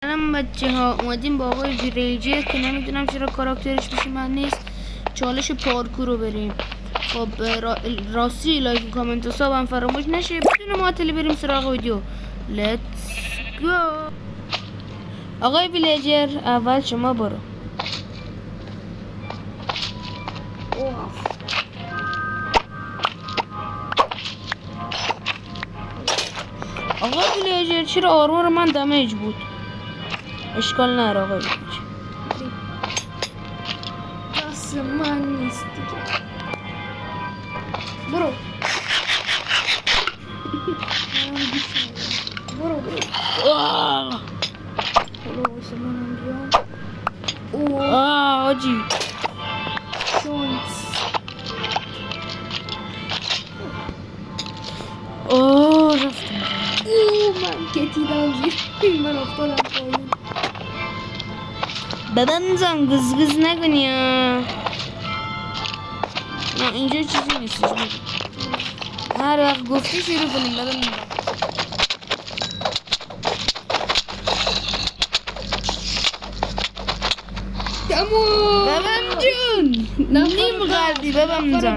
سلام بچه ها، اومدیم با آقای ویلیجر که نمیدونم چرا کاراکترش پیش من نیست. چالش پارکور رو بریم. خب راستی لایک و کامنت و ساب هم فراموش نشه. بدون معطلی بریم سراغ ویدیو. لیتس گو. آقای ویلیجر اول شما برو. آقای ویلیجر چرا آرمور من دمیج بود؟ اشکال نداره آقای ویلیجر، دست من نیست دیگه. برو برو آجی شانس. رفتم. من کتیدم زیر. من افتادم پایین. بدن زن گز نکنی ها. نه اینجا چیزی نیست. هر وقت گفتی شروع کنیم. بدن تمام. ببن جون نیم قردی ببن جون.